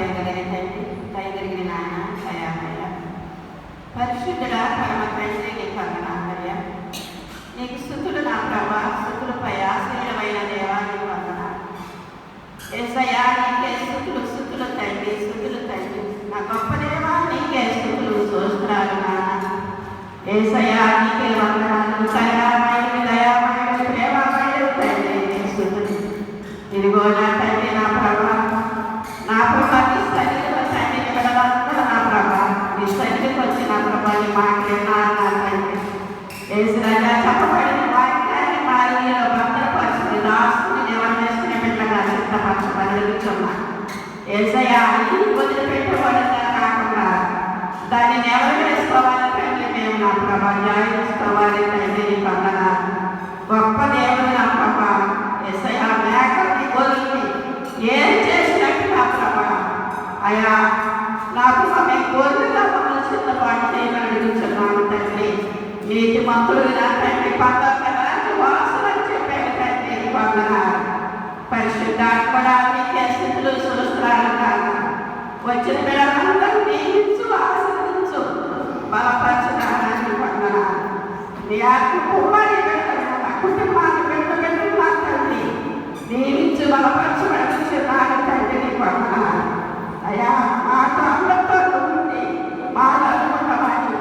దయగలిగిన తండ్రి, దయగలిగిన నాయన, దయామయ్య, పరిశుద్ధుడ పరమ తండ్రి, నీకు వందనాలయ్యా. నీకు స్తుతులు నా ప్రభా, స్తుతులపై ఆశ్రయమైన దేవా, నీకు వందనాలు. యేసయ్యా, నీకే స్తుతులు, స్తుతులు తండ్రి, స్తుతులు తండ్రి. నా గొప్ప దేవా, నీకే స్తుతులు, స్తోత్రాలు నాన్న. యేసయ్యా, నీకే వందనాలు. దయామయుడు, దయామయుడు, ప్రేమమయుడు తండ్రి, నీకు స్తుతులు. ఇదిగో నా తండ్రి, నా ప్రభా, నా ప్రభా, నీ సన్నిధిలో తండ్రి బిడ్డలందరూ నా ప్రభా, నీ సన్నిధికి వచ్చి నా ప్రభా, నీ మాట్లాడినారు నా తండ్రి. యేసయ్యా, చెప్పబడిన వాక్యాన్ని మాలిన్యంలో భద్రపరిచి దాసుని నివరణ చేసుకునే బిడ్డగా సిద్ధపరచబడుచున్నా. యేసయ్యా, ఇది వదిలిపెట్టబడిందా కాకుండా దాన్ని ఎవరు వేసుకోవాలి తండ్రి, మేము నా ప్రభా జాయించుకోవాలి తండ్రి, నీ వందనాలు. గొప్ప దేవుడు నా ప్రభా, యేసయ్యా, మేకల్ని గొర్రెల్ని ఏం చేసినట్టు నా ప్రభా అయ్యా, నాకు మేము గొర్రెలుగా మమ్మల్ని సిద్ధపాటు చేయమని అడుగుతున్నాను తండ్రి. నీతి మంతులు నా తండ్రి, పద్ధతి వాసన చెప్పాడు తండ్రి, నీ వందనాలు. పరిశుద్ధాత్మడా, నీకే స్థితులు, సురస్త్రాలు కాదు. వచ్చిన బిడ్డలందరూ దీవించు, ఆశీర్వదించు, బలపరచుదానికి వందనాలు. నీ ఆత్మ కుమ్మడి బిడ్డలు, నా కుటుంబాన్ని బిడ్డలు నా తండ్రి దీవించు, బలపరచబడుచున్నాను తండ్రి, నీకు వందనాలు. అయ్యా, మాతో అందరితో ఉండి మాలో అనుకుంటామని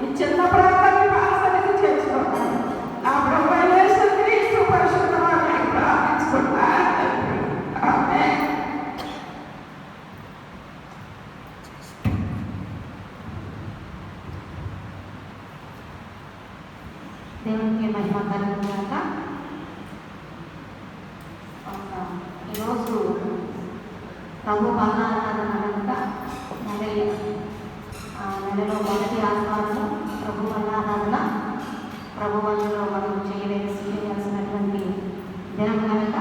ఈ చిన్న ప్రాంతాన్ని ఆసరికి చేసుకుంటాను. నా ప్రభు యేసు క్రీస్తు పరిశుద్ధ నామమున ప్రార్థించుకుంటున్నాను. ఆమేన్. దేవునికి మహిమ కలుగుగాక. ఈరోజు ప్రభు బలారాధన కనుక నెలలో మొదటి ఆదివారం ప్రభు బలారాధన, ప్రభు వల్ల మనం చేయాల్సినటువంటి దినం కనుక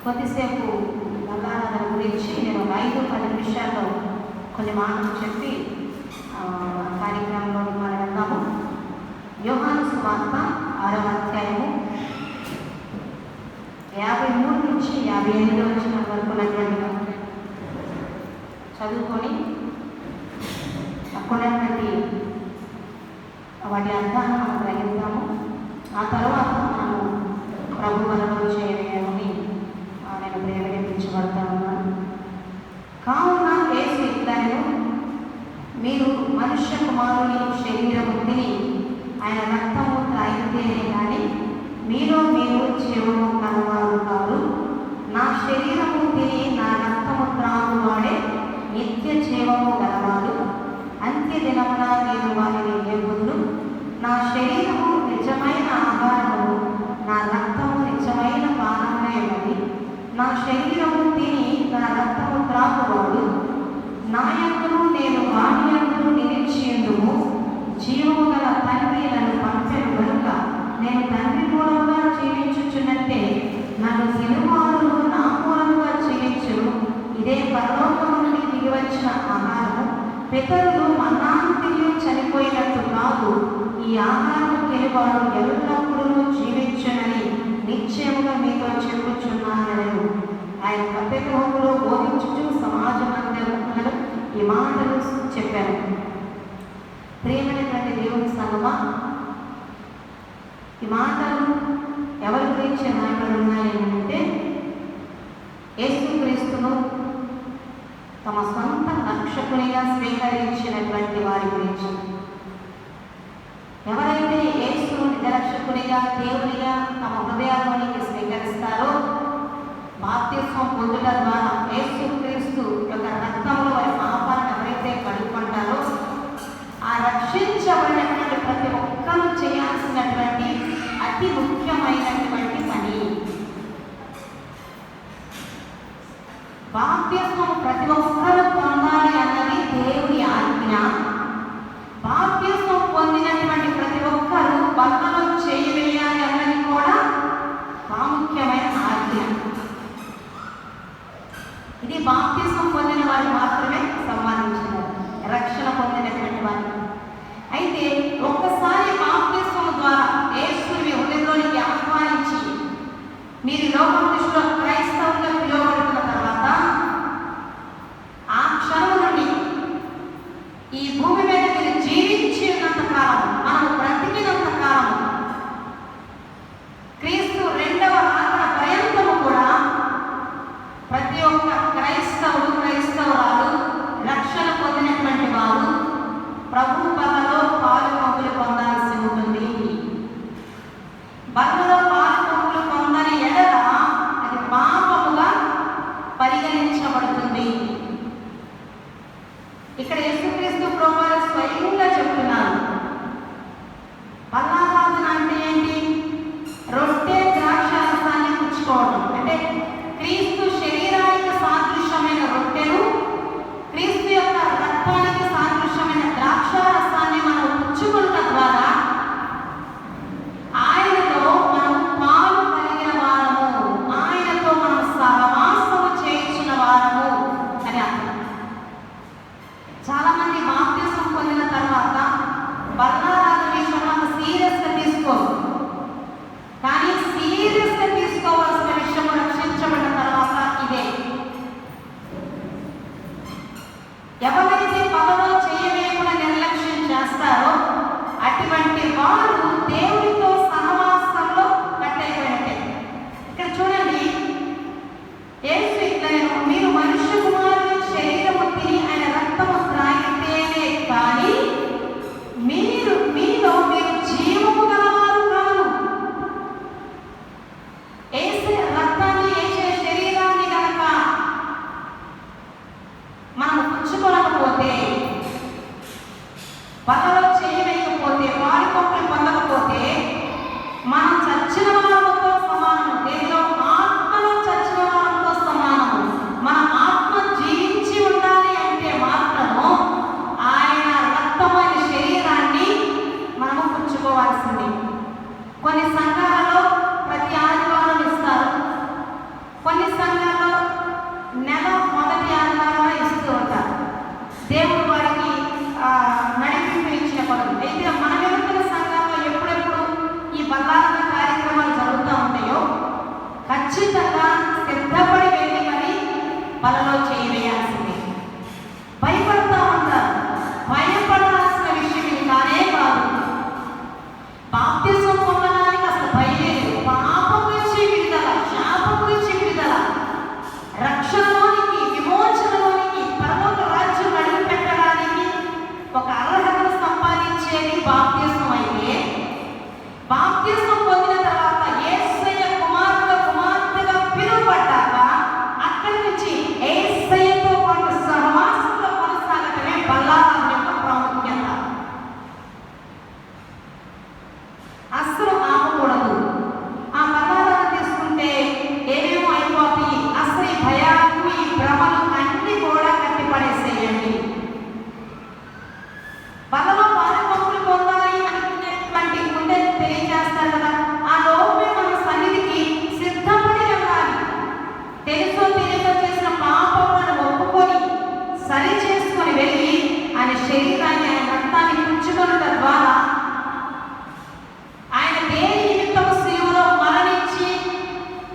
కొద్దిసేపు బలారాధన గురించి నేను 5-10 నిమిషాల్లో కొన్ని మాటలు చెప్పి కార్యక్రమంలో మనం వెళ్దాము. యోహాను సువార్త 6వ అధ్యాయము 53 నుంచి 58 వచ్చిన వరకు ఉన్నటువంటి చదువుకొని అక్కడటువంటి వాటి అర్థాన్ని మనం గ్రహిద్దాము. ఆ తర్వాత మనము ప్రభు వలలో చేయమని నేను ప్రేరేపించబడతా ఉన్నాను. కావున యేసు ఇట్లనెను, మీరు మనుష్య కుమారుని శరీరము తిని ఆయన రక్తము త్రాగితేనే కానీ మీలో మీరు జీవము కలవారు కారు. నా శరీరము తిని నా రక్తము త్రాగువాడే నిత్య జీవము గలవాడు. అంత్య దినమున నేను వారిని ఎరుగుదును. నా శరీరము నిజమైన ఆహారము, నా రక్తము నిజమైన పానమే ఉన్నది. నా శరీరము తిని నా రక్తము త్రాగువాడు నా యందును నేను వాని యందును నిలిచియుందుము. జీవము గల తండ్రి నన్ను పంపెను కనుక నేను తండ్రి మూలముగా జీవించుచున్నట్టే నన్ను సిలువారులు నా మూలముగా జీవించును. ఇదే పరలోకము నుండి దిగివచ్చిన ఆహారము. పితరులు మన్నాను తిని చనిపోయినట్టు కాదు, ఈ ఆహారము తినివాడు ఎల్లప్పుడూ జీవించునని నిశ్చయముగా మీతో చెప్పుచున్నాను. ఆయన కపెర్నహూములో బోధించుచు సమాజ మందిరములలో ఈ మాటలు చెప్పారు. ప్రియమైనటువంటి దేవుని సంగమా, ఈ మాటలు ఎవరి గురించి మాటలు ఉన్నాయి అంటే యేసుక్రీస్తును తమ సొంత రక్షకునిగా స్వీకరించినటువంటి వారి గురించి. ఎవరైతే యేసును నిజరక్షకునిగా దేవునిగా తమ హృదయాల్లోనికి స్వీకరిస్తారో, బాప్తిస్మం పొందుట ద్వారా యేసుక్రీస్తు యొక్క రక్తంలో వారి పాపాలను ఎవరైతే కడుక్కుంటారో, ఆ రక్షించబడినటువంటి ప్రతి ఒక్కరూ చేయాల్సినటువంటి అతి ముఖ్యమైనటువంటి పని. బాప్తిస్మం ప్రతి ఒక్కరూ పొందాలి అన్నది దేవుని ఆజ్ఞ. బాప్తిస్మం పొందినటువంటి ప్రతి ఒక్కరూ బలలో చేయి వేయాలి అన్నది కూడా ప్రాముఖ్యమైన ఆజ్ఞ. ఇది బాప్తిస్మం పొందిన వారు మాత్రమే సంబంధించినది, రక్షణ పొందినటువంటి వారు. అయితే ఒక్కసారి బాప్తిస్మం ద్వారా యేసుని హృదయంలోనికి ఆహ్వానించి మీరు లోకం దృష్టిలో క్రైస్తవులుగా పిలువబడుతున్న తర్వాత బలలో పాలు పొందని ఎడల అది పాపముగా పరిగణించబడుతుంది. ఇక్కడ యేసుక్రీస్తు ప్రభువారు స్వయంగా చెప్తున్నారు. బలారాధన అంటే ఏంటి? రొట్టె ద్రాక్షారసాన్ని పుచ్చుకోవడం. అంటే క్రీస్తు శరీరానికి సాదృశ్యమైన రొట్టెను, క్రీస్తు యొక్క రక్తానికి సాదృశ్యమైన ద్రాక్షారసాన్ని మనం పుచ్చుకున్న ద్వారా ఆయనలో మనం పాలు కలిగిన వారము, ఆయనతో మనం సహవాసము చేయించిన వారము అని అర్థం. చాలా మంది బాప్తిసం పొందిన తర్వాత బలారాధన విషయంలో అంత సీరియస్గా తీసుకోరు. కానీ సీరియస్గా తీసుకోవాల్సిన విషయం రక్షించబడిన తర్వాత ఇదే. ఎవరైతే పదలో చేయలేకుండా నిర్లక్ష్యం చేస్తారో అటువంటి వారు దేవుడితో సహవాసంలో కట్టయిపోయినట్టే. ఇక్కడ చూడండి, యేసు ఇట్లను మీరు మనుష్య కుమారుని శరీరము తిని ఆయన రక్తము త్రాగితేనే కానీ మీలో మీరు జీవము గలవారు కాదు. యేసు రక్తాన్ని, యేసు శరీరాన్ని కనుక మనం పుచ్చుకోలేకపోతే, బలలో చేయలేకపోతే, వారి కొక్కలు పొందకపోతే మనం చచ్చిన వారంతో సమానము. దేవులో ఆత్మలో చచ్చిన వారంతో సమానము. మన ఆత్మ జీవించి ఉండాలి అంటే మాత్రము ఆయన రక్తమైన శరీరాన్ని మనము పుచ్చుకోవాల్సింది. కొన్ని సంఘాలలో ప్రతి ఆదివారం ఇస్తారు, కొన్ని సంఘాల్లో నెల మొదటి ఆదివారం ఇస్తూ ఉంటారు. దేవుడు వారికి నడిపింపు ఇచ్చినప్పుడు. అయితే మన వెనుకల సంఘంలో ఎప్పుడెప్పుడు ఈ బలారాధన కార్యక్రమాలు జరుగుతూ ఉంటాయో ఖచ్చితంగా సిద్ధపడి వెళ్ళి మరి బలలో చేయవేయాల్సిందే. భయపడుతూ ఉంటారు. భయపడాల్సిన విషయం ఇది కానే కాదు. బాప్తిసం పొందడానికి అసలు భయం లేదు. పాపం గురించి విడుదల, శాపం గురించి విడుదల, రక్షణలోనికి, విమోచనలోనికి, పరలోక రాజ్యం అడుగు పెట్టడానికి ఒక అర్హతను సంపాదించేది బాప్తిసం. అయితే బాప్తిసం పొందిన తర్వాత యేసయ్య కుమార్తెగా పిలువబడ్డాక అక్కడి నుంచి యేసయ్యతో పాటు సహవాసంలో కొనసాగటమే బలారాధన యొక్క ప్రాముఖ్యత. అస్సలు ఆపకూడదు. ఆ బలారాధన తీసుకుంటే ఏమేమో అయిపోతాయి. అసలు ఈ భయాలు, ఈ భ్రమలు అన్ని కూడా కట్టిపడేసేయండి. బలలో పాలు పొందాలి అనుకునేటువంటి ఉండే తెలియజేస్తారు కదా, ఆ లోపే మన సన్నిధికి సిద్ధపడి వెళ్ళాలి. తెలుసో తెలియక చేసిన పాపములను ఒప్పుకొని సరి చేసుకొని వెళ్ళి ఆయన శరీరాన్ని, ఆయన రక్తాన్ని పుచ్చుకొనుట ద్వారా ఆయన దేని నిమిత్తం శిలువలో మరణించి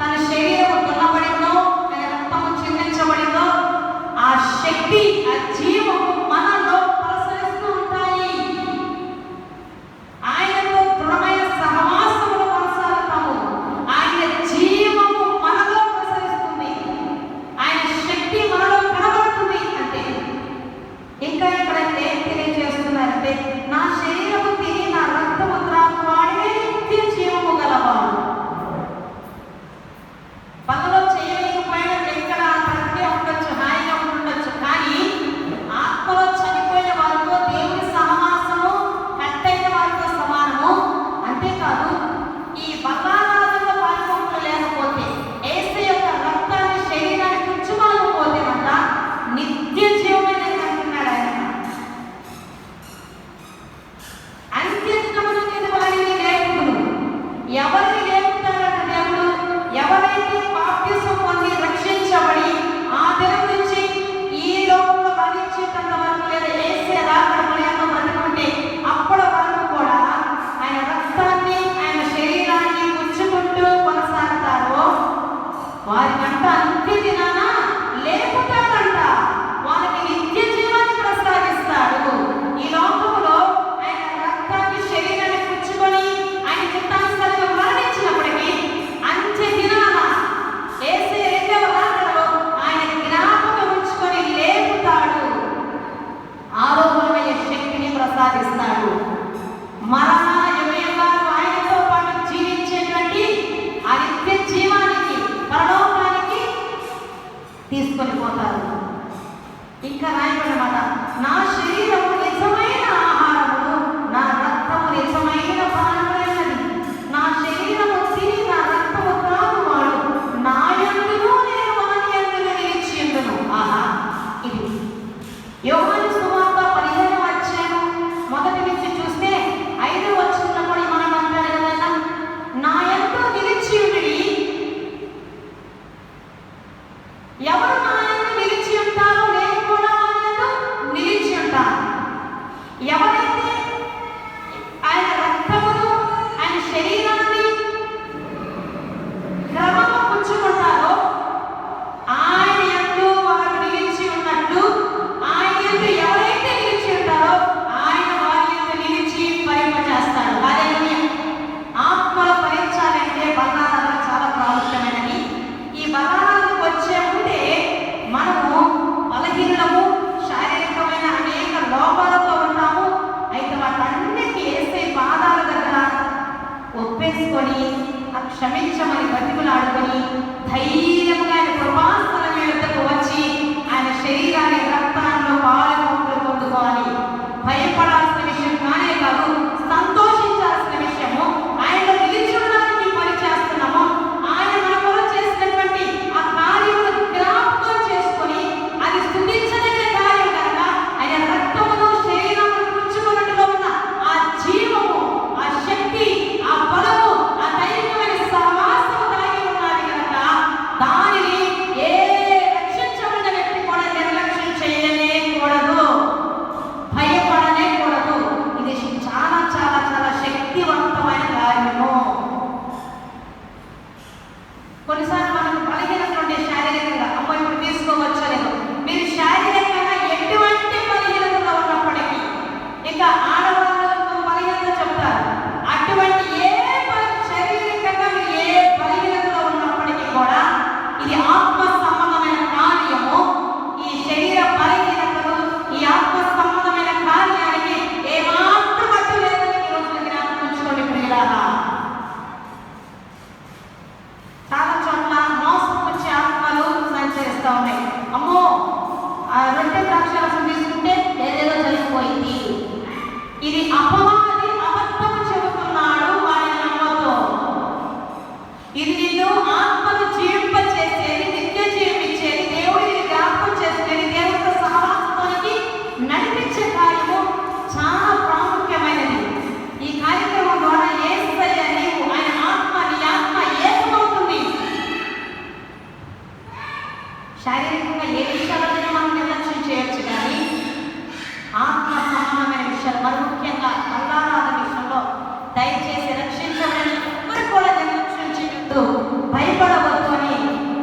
తన శరీరము దున్నబడిందో, ఆయన రక్తము చిందించబడిందో ఆ శక్తి, ఆ జీవము మనలో ప్రసరిస్తూ ఉంటాయి. ఆయనతో దృఢమైన సహవాసములో కొనసాగుతాము. ఆయన జీవము మనలో ప్రసరిస్తుంది, ఆయన శక్తి మనలో కనబడుతుంది. అంటే ఇంకా ఎక్కడైతే తెలియజేస్తున్నారంటే నా శరీరము తిని నా రక్తము త్రాగువాడే నిత్య జీవము గలవాడు. పగలో చేయలేకపోయినా ఎక్కడ బ్రతికే ఉండొచ్చు, హాయిగా ఉండొచ్చు. కానీ ఆత్మలో చనిపోయిన వారితో దేవుని సహవాసము కట్టైన వారితో సమానము. అంతేకాదు, ఈ బలారాధనలో పాల్గొనడం లేకపోతే, యేసు యొక్క రక్తాన్ని, శరీరాన్ని పుచ్చుకోలేకపోతే అంట నిత్య జీవమైన అంటున్నాడు ఆయన. అంత్యత్వమును మీద వారిని లేపుదును. ఎవరిని లేపుతాడంట దేవుడు? ఎవరైతే బాప్తిసం పొంది రక్షించబడి ఆ దినం నుంచి ఈ లోకంలో మరణించేటంత వరకు, లేదా యేసే రాకడ పర్యంతం బ్రతుకుంటే అప్పటి వరకు కూడా ఆయన రక్తాన్ని, ఆయన శరీరాన్ని పుచ్చుకుంటూ కొనసాగుతారో వారికంట అంత్య దినాన లేపుతాడంట. వారికి నిత్య జీవాన్ని ప్రసాదిస్తాడు. ఈ లోకంలో ఆయన రక్తాన్ని, శరీరాన్ని పుచ్చుకొని ఆయన చిత్తానుసారంగా మరణించినప్పటికీ అంత్య దినాన యేసే రెండవ రాకడలో ఆయన జ్ఞాపకం ఉంచుకొని లేపుతాడు. ఆరోగ్యమైన శక్తిని ప్రసాదిస్తాడు. మరణ యుగయుగాలు ఆయనతో పాటు జీవించేటువంటి తీసుకొని పోతారు. ఇంకా రాయబడినమాట, నా శరీరము నిజమైన ఆహారము, నా రక్తము నిజమైన పానమైనది. నా శరీరము తిని నా రక్తము త్రాగువాడు నా యందును నేను వాని యందును నిలిచి ఉండును. ఆహా, ఇది యోహాను సువార్త 15వ అధ్యాయం మొదటి నుంచి చూస్తే 5వ వచనంలో కూడా మనం అంటారు కదా, నా యందు నిలిచి ఉండి. ఎవరు నా యందు నిలిచి ఉంటారో నేను కూడా వాని యందు నిలిచి ఉంటాను. ఎవరైతే ఆయన రక్తమును ఆయన శరీరాన్ని క్రమము పుచ్చుకుంటారో ఆయన యందు వారు నిలిచి ఉన్నట్లు, ఆయన యందు ఎవరైతే నిలిచి ఉంటారో ఆయన వారి యందు నిలిచి ఫలింపజేస్తాడు. హల్లెలూయా. ఆత్మలో ఫలించాలంటే బలాలు చాలా ప్రాముఖ్యమైనది. ఈ బలాలకు వచ్చే ముందే మనము బలహీనము, శారీరకమైన అనేక లోపాలతో ఉంటాము. అయితే వాటన్నిటికీ యేసే పాదాల దగ్గర ఒప్పేసుకొని క్షమించమని బతికులాడుకొని ధైర్యంగా ఆయన కృపాస్థలం యొద్దకు వచ్చి ఆయన శరీరాన్ని రక్తంలో పాలు పొందుకోవాలి. భయపడాల్సిన విషయం కానే కాదు, సంతోషించాల్సిన విషయము. ఆయనలో నిలిచి ఉండడానికి పని చేస్తున్నాము. ఆయన మన కొరకు చేసినటువంటి ఆ కార్యమును జ్ఞాపకం చేసుకొని అది స్తుతించదగిన కార్యం కనుక ఆయన రక్తమును శరీరమును పుచ్చుకున్నట్టుగా ఉన్న ఆ జీవము, ఆ శక్తి, ఆ బలము, ఆ దైవికమైన సహవాసము దాగి ఉన్నది కనుక దానిని ఏ రక్షించబడిన వ్యక్తి కూడా నిర్లక్ష్యం చేయనే కూడదు, భయపడనే కూడదు. ఇది చాలా చాలా చాలా శక్తివంతమైన కార్యము. కొన్నిసార్లు మనకు బలహీనత ఉండే శారీరకంగా, అమ్మ ఇప్పుడు తీసుకోవచ్చలేదు, మీరు శారీరకంగా ఎటువంటి బలహీనతలో ఉన్నప్పటికీ, ఇక ఆడవాళ్ళకు బలహీనత చెప్తారు, అటువంటి శారీరకంగా మీరు ఏ బలహీనతలో ఉన్నప్పటికీ కూడా ఇది ఆత్మ సంబంధమైన కార్యము. ఈ శరీర బలహీనతలు, ఈ ఆత్మ సంబంధమైన కార్యానికి ఏమాత్రం అడ్డు లేదని ఈ రోజున జ్ఞాపకం ఉంచుకోండి ప్రియులారా. చాలా చోట్ల మోసం వచ్చే ఆత్మలు సంచరిస్తూ ఉన్నాయి. అమ్మో, ఆ రొట్టె ద్రాక్షరసం తీసుకుంటే ఏదేదో జరిగిపోయింది, ఇది అపవాది అబద్ధము చెబుతున్నాడు, వాడిని నమ్మొద్దు. ఇది నిన్ను ఆత్మను జీవింపచేసేది, నిత్య జీవించేది, దేవుడిని జ్ఞాపకం చేసుకునేది, దేవుడితో సహవాసంలోనికి నడిపించే కార్యము చాలా ప్రాముఖ్యమైనది. ఈ కార్యక్రమం ద్వారా యేసయ్య నీవు ఆయన ఆత్మ, నీ ఆత్మ ఏకమవుతుంది. శారీరకంగా ఏ విషయాలైనా మనం నిర్లక్ష్యం చేయొచ్చు, కానీ ఆత్మ సంబంధమైన విషయాలు, మరి ముఖ్యంగా అల్లారాధ విషయంలో దయచేసి రక్షించబడిన ఎవరు కూడా నిర్లక్ష్యం చేయొద్దు, భయపడవద్దు అని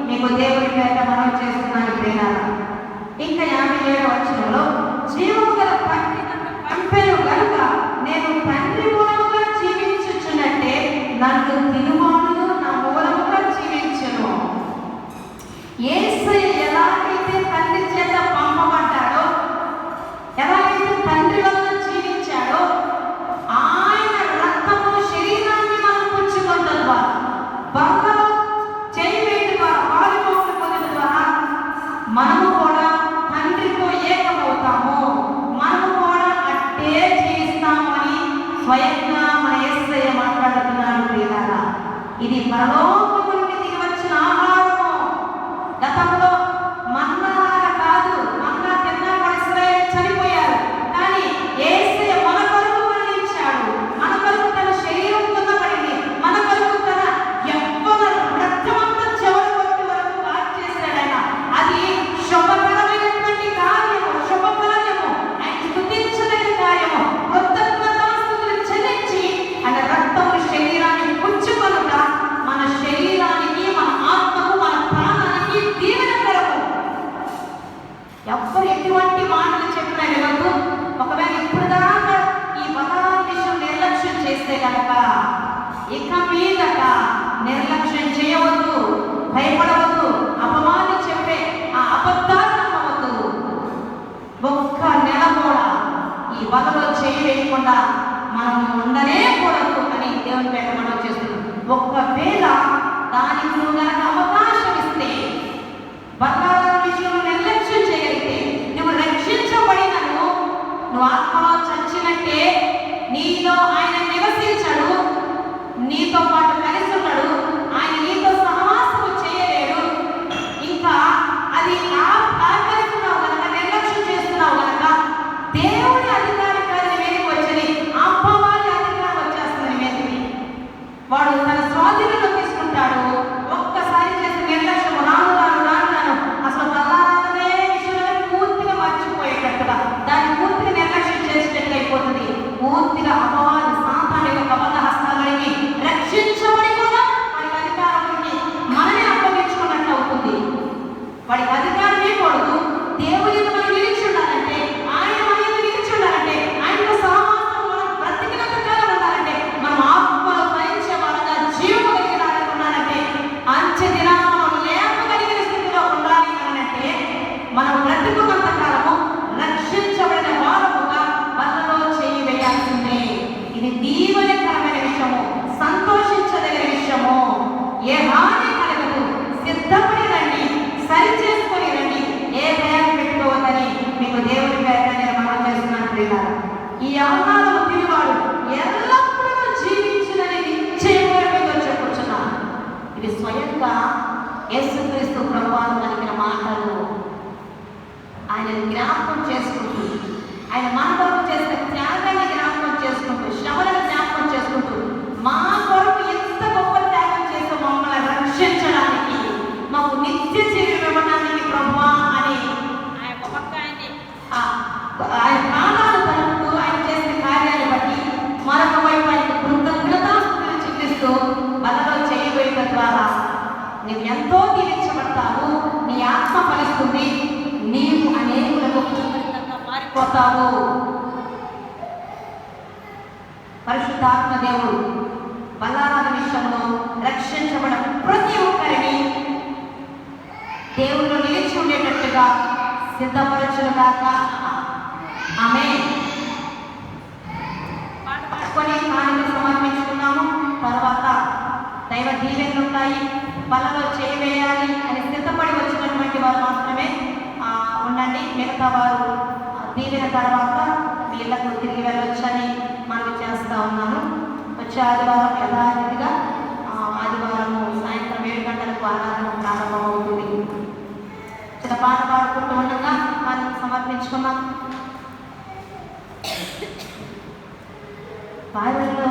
మీకు దేవుడి పేట మనం చేస్తున్నాను ప్రియులారా. ఇంకా 57వ వచనంలో, జీవము గల తండ్రి నన్ను పంపెను గనుక నేను తండ్రి మూలముగా జీవించుచున్నట్టే నన్ను తినువాడును నా మూలముగా జీవించును. యేసయ్య ఎలాగైతే తండ్రి చేత పంపబడ్డాడో, ఎలాగైతే తండ్రి వల్ల జీవించాడో, ఆయన రక్తము శరీరాన్ని మనం పుచ్చుకోవడం ద్వారా, బంగారు చేయి వేయడం ద్వారా, పాలుపోసిన పొందడం ద్వారా మనము కూడా తండ్రితో ఏకమవుతాము, మనము కూడా అట్టే జీవిస్తాము అని స్వయంగా మన యేసయ్య మాట్లాడుతున్నాడు ప్రియులారా. ఇది పరలోకము నుండి దిగి వచ్చిన ఆహారము. గతంలో మన్నాలాగా కాదు, మన్నా తిన్నా కూడా ఇశ్రాయేలు చనిపోయారు, కానీ యేసయ్య మన కొరకు మరణించాడు, మన కొరకు తన శరీరం దున్నబడింది, మన కొరకు తన యవ్వన రక్తమంతా చివరి కొట్టి వరకు వాడి చేశాడు ఆయన. అది శుభకరమైనటువంటి కార్యము, శుభకార్యము, ఆయన స్తుతించదగిన కార్యము. కృతజ్ఞతాస్తుతులు చెల్లించి ఆయన రక్తము శరీరాన్ని పుచ్చుకొనుట మన శరీరానికి, మన ఆత్మకు, మన ప్రాణానికి దీవెనకరము. ఎవ్వరు ఎటువంటి మాటలు చెప్పినా వినొద్దు. ఒకవేళ ఇప్పుడు దాకా ఈ బలాల విషయం నిర్లక్ష్యం చేస్తే కనుక ఇక మీదట నిర్లక్ష్యం చేయవద్దు, భయపడవద్దు, అపవాది చెప్పే ఆ అబద్ధాలు నమ్మవద్దు. ఒక్క నెల కూడా ఈ వలలో చేయి వేయకుండా మనం ఉండనే కూడదు అని దేవుని పేట మనం చేస్తున్నాం. ఒక్కవేళ దానికి నువ్వు గనక అవకాశం ఇస్తే బలాలను అంటే నీలో ఆయన నివసించడు, నీతో పాటు కలిసి ఉన్నాడు, ఆయన నీతో సహవాసము చేయలేడు. ఇంకా అది ఆకరిస్తున్నావు కనుక, నిర్లక్ష్యం చేస్తున్నావు కనుక దేవుడి అధికారం కాదు మీదకి వచ్చని అమ్మవారి అధికారం వచ్చేస్తుంది మీదకి. వాడు తన స్వాధీనంలో తీసుకుంటాడు. ఒక్కసారి చేసిన నిర్లక్ష్యం రాను అసలు బలాలనే విషయంలో పూర్తిగా మర్చిపోయేటట్టుగా, దాన్ని పూర్తిగా నిర్లక్ష్యం చేసినట్టు అయిపోతుంది. పూర్తిగా అమ్మవారి సాతాను యొక్క కపట హస్తాలకి రక్షించబడి కూడా వాడికి అధికారానికి మనమే అప్పగించుకున్నట్లు అవుతుంది. వాడికి అధికారమే కూడదు. దేవుని మనం నిలిచి ఉండాలంటే, ఆయన మన నిలిచి ఉండాలంటే, ఆయనతో సహవాసం మనం బ్రతికినంత కాలం ఉండాలంటే, మనం ఆత్మలో ఫలించే వాళ్ళగా జీవము కలిగిన వాళ్ళగా ఉండాలంటే, అంచె దినాలను లేపగలిగిన స్థితిలో ఉండాలి అనంటే, మనం బ్రతికున్నంత కాలము రక్షించబడిన వారముగా వాళ్ళలో చేయి వేయాల్సిందే. ఇది దీవెనకరమైన విషయము, సంతోషించదగిన విషయము. ఏ హాని కలగదు. సిద్ధపడి రండి, సరి చేసుకొని రండి, ఏ భయాన్ని పెట్టుకోవద్దని మీకు దేవుడి పేరున నేను మనం చేస్తున్నాను. ఈ ఆహ్లాదము తిరివాడు ఎల్లప్పుడూ జీవించినని నిశ్చయంగా మీతో చెప్పుచున్నాను. ఇది స్వయంగా యేసుక్రీస్తు ప్రభువారు పలికిన మాటలు. ఆయన జ్ఞాపకం చేసుకుంటూ, ఆయన మన కొరకు చేసిన త్యాగాన్ని జ్ఞాపకం చేసుకుంటూ, శ్రమలను జ్ఞాపకం చేసుకుంటూ, మా కొరకు ఎంత గొప్ప త్యాగం చేస్తూ మమ్మల్ని రక్షించడానికి, మాకు నిత్య జీవం ఇవ్వడానికి ప్రభువా అని ఆయన ప్రాణాలు తలుపుతూ ఆయన చేసిన కార్యాన్ని బట్టి మరొక వైపు ఆయన కృతజ్ఞతాస్తుతులు చూపిస్తూ మనలో చేయబోయిన ద్వారా నువ్వు ఎంతో దీవించబడతావు, నీ ఆత్మ ఫలిస్తుంది, నీవు అనేకులకు మారిపోతావు. పరిశుద్ధాత్మ దేవుడు బల్లారాధన విషయంలో రక్షించబడిన ప్రతి ఒక్కరిని దేవుళ్ళు నిలిచి ఉండేటట్టుగా సిద్ధపరచుగాక. ఆమేన్. కొన్ని కానుకలు సమర్పించుకున్నాము. తర్వాత దైవ దీవెనలు ఉంటాయి, బలలో చేయవేయాలి అని సిద్ధపడి వచ్చినటువంటి వారు మాత్రమే ఉండండి. మిగతా వారు దీవెన తర్వాత మీ ఇళ్లకు తిరిగి వెళ్ళొచ్చని మనం చేస్తూ ఉన్నాను. వచ్చే ఆదివారం యథావిధిగా ఆదివారం సాయంత్రం 7 గంటలకు ఆరాధన ప్రారంభమవుతుంది. చిన్న పాట పాడుకుంటూ ఉండగా మనం సమర్పించుకున్నాం. పరలో